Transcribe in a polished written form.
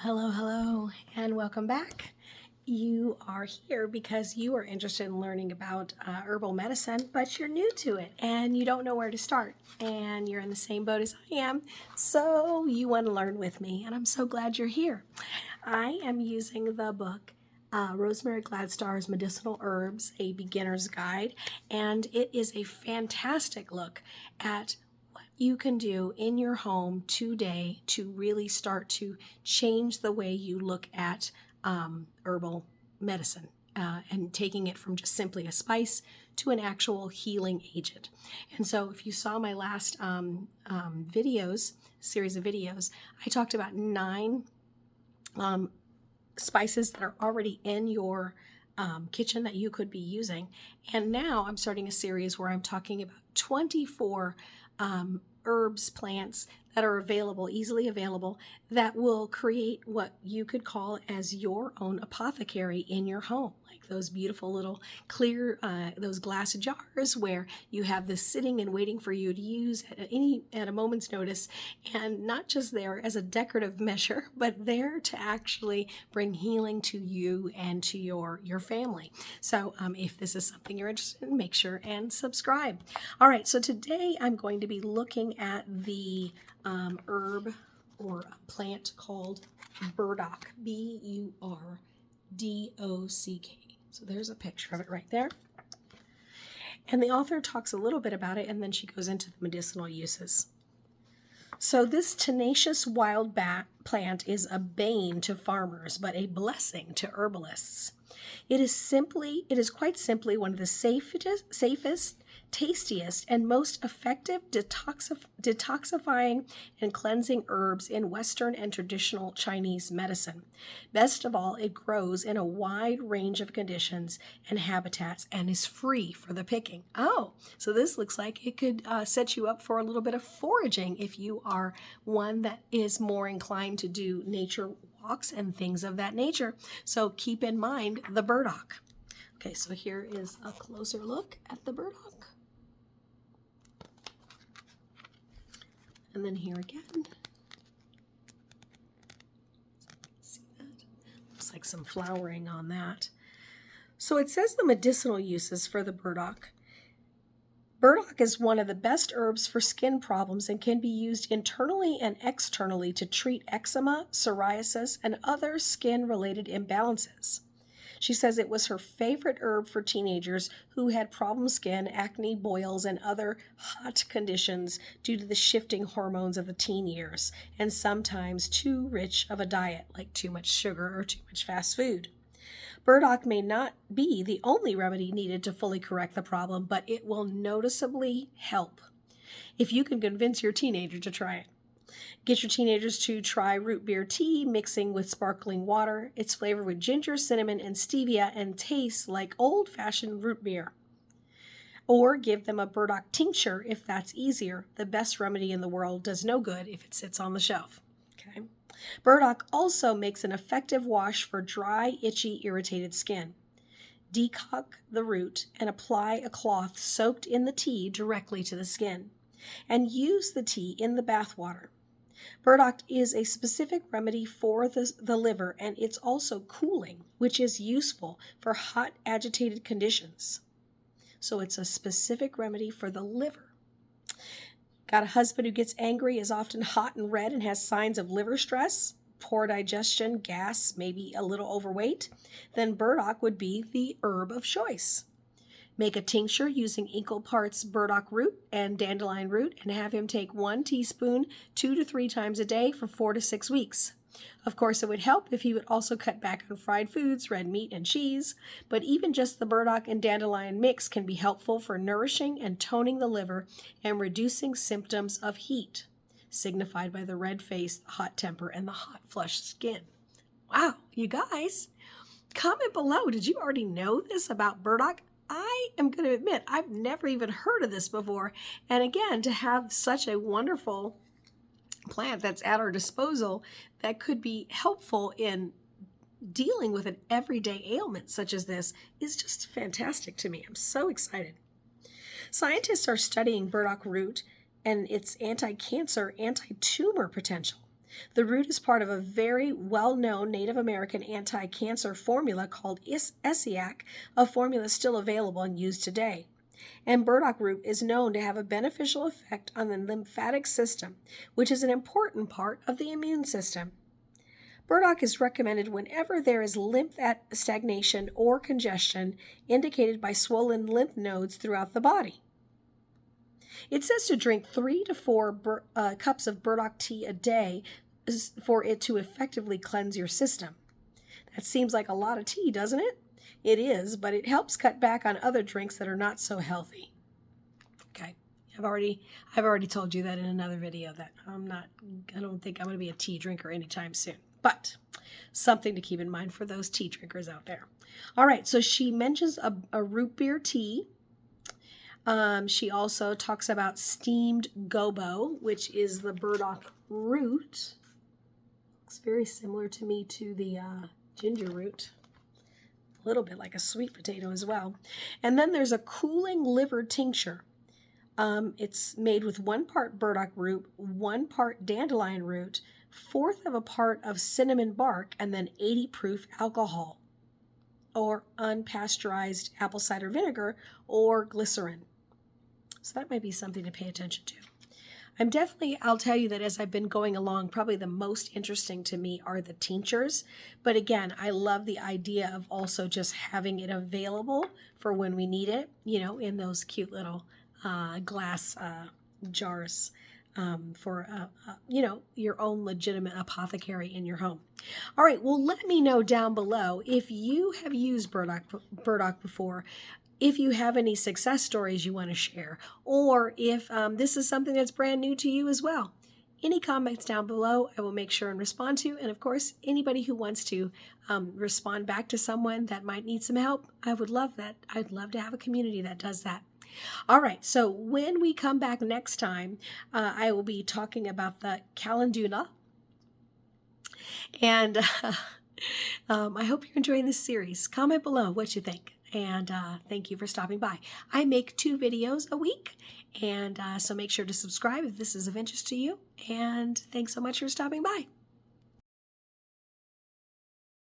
Hello, hello, and welcome back. You are here because you are interested in learning about herbal medicine, but you're new to it and you don't know where to start. And you're in the same boat as I am, so you want to learn with me, and I'm so glad you're here. I am using the book Rosemary Gladstar's Medicinal Herbs, a Beginner's Guide, and it is a fantastic look at you can do in your home today to really start to change the way you look at herbal medicine and taking it from just simply a spice to an actual healing agent. And so if you saw my last series of videos, I talked about 9 spices that are already in your kitchen that you could be using. And now I'm starting a series where I'm talking about 24 herbs, plants that are available, easily available, that will create what you could call as your own apothecary in your home. Like those beautiful little clear, those glass jars where you have this sitting and waiting for you to use at a moment's notice, and not just there as a decorative measure, but there to actually bring healing to you and to your family. So if this is something you're interested in, make sure and subscribe. All right, so today I'm going to be looking at the herb or plant called Burdock, Burdock. So there's a picture of it right there. And the author talks a little bit about it, and then she goes into the medicinal uses. So this tenacious wild plant is a bane to farmers, but a blessing to herbalists. It is quite simply one of the safest, tastiest, and most effective detoxifying and cleansing herbs in Western and traditional Chinese medicine. Best of all, it grows in a wide range of conditions and habitats and is free for the picking. Oh, so this looks like it could set you up for a little bit of foraging if you are one that is more inclined to do nature walks and things of that nature. So keep in mind the burdock. Okay, so here is a closer look at the burdock. And then here again. See that? Looks like some flowering on that. So it says the medicinal uses for the burdock. Burdock is one of the best herbs for skin problems and can be used internally and externally to treat eczema, psoriasis, and other skin-related imbalances. She says it was her favorite herb for teenagers who had problem skin, acne, boils, and other hot conditions due to the shifting hormones of the teen years, and sometimes too rich of a diet, like too much sugar or too much fast food. Burdock may not be the only remedy needed to fully correct the problem, but it will noticeably help if you can convince your teenager to try it. Get your teenagers to try root beer tea mixing with sparkling water. It's flavored with ginger, cinnamon, and stevia and tastes like old-fashioned root beer. Or give them a burdock tincture if that's easier. The best remedy in the world does no good if it sits on the shelf. Okay. Burdock also makes an effective wash for dry, itchy, irritated skin. Decoct the root and apply a cloth soaked in the tea directly to the skin. And use the tea in the bath water. Burdock is a specific remedy for the liver, and it's also cooling, which is useful for hot, agitated conditions. So it's a specific remedy for the liver. Got a husband who gets angry, is often hot and red, and has signs of liver stress, poor digestion, gas, maybe a little overweight? Then burdock would be the herb of choice. Make a tincture using equal parts burdock root and dandelion root and have him take 1 teaspoon 2 to 3 times a day for 4 to 6 weeks. Of course, it would help if he would also cut back on fried foods, red meat, and cheese, but even just the burdock and dandelion mix can be helpful for nourishing and toning the liver and reducing symptoms of heat, signified by the red face, the hot temper, and the hot flushed skin. Wow, you guys, comment below. Did you already know this about burdock? I am going to admit I've never even heard of this before. And again, to have such a wonderful plant that's at our disposal that could be helpful in dealing with an everyday ailment such as this is just fantastic to me. I'm so excited. Scientists are studying burdock root and its anti-cancer, anti-tumor potential. The root is part of a very well-known Native American anti-cancer formula called Essiac, a formula still available and used today. And burdock root is known to have a beneficial effect on the lymphatic system, which is an important part of the immune system. Burdock is recommended whenever there is lymph stagnation or congestion indicated by swollen lymph nodes throughout the body. It says to drink 3 to 4 cups of burdock tea a day for it to effectively cleanse your system. That seems like a lot of tea, doesn't it? It is, but it helps cut back on other drinks that are not so healthy. Okay, I've already told you that in another video that I don't think I'm going to be a tea drinker anytime soon. But something to keep in mind for those tea drinkers out there. All right, so she mentions a root beer tea. She also talks about steamed gobo, which is the burdock root. Looks very similar to me to the ginger root. A little bit like a sweet potato as well. And then there's a cooling liver tincture. It's made with 1 part burdock root, 1 part dandelion root, 1/4 of a part of cinnamon bark, and then 80 proof alcohol, or unpasteurized apple cider vinegar, or glycerin. So that might be something to pay attention to. I'll tell you that as I've been going along, probably the most interesting to me are the tinctures. But again, I love the idea of also just having it available for when we need it, in those cute little glass jars for, your own legitimate apothecary in your home. All right, well, let me know down below if you have used burdock before, if you have any success stories you want to share, or if this is something that's brand new to you as well. Any comments down below, I will make sure and respond to. And of course, anybody who wants to respond back to someone that might need some help, I would love that. I'd love to have a community that does that. All right, so when we come back next time, I will be talking about the calendula. And I hope you're enjoying this series. Comment below what you think. And thank you for stopping by. I make 2 videos a week, and so make sure to subscribe if this is of interest to you. And thanks so much for stopping by.